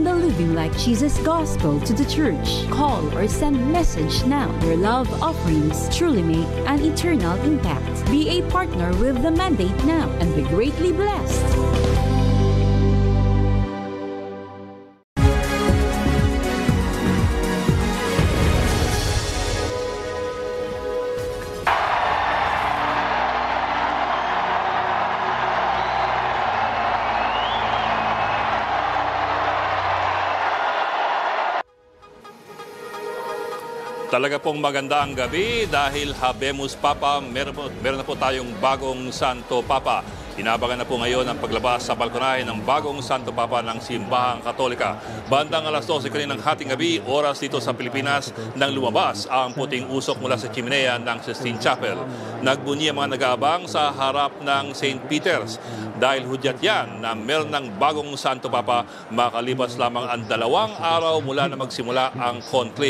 and the Living Like Jesus Gospel to the church. Call or send message now. Your love offerings truly make an eternal impact. Be a partner with the mandate now and be greatly blessed. Talaga pong maganda ang gabi dahil Habemus Papa, meron na po tayong bagong Santo Papa. Inabangan na po ngayon ang paglabas sa balkonahe ng bagong Santo Papa ng Simbahang Katolika. Bandang alas 12 kaninang hating gabi, oras dito sa Pilipinas, nang lumabas ang puting usok mula sa chimenea ng Sistine Chapel. Nagbunyi ang mga nag-aabang sa harap ng St. Peter's. Dahil hudyat yan na meron ng bagong Santo Papa, makalipas lamang ang 2 araw mula na magsimula ang conclave.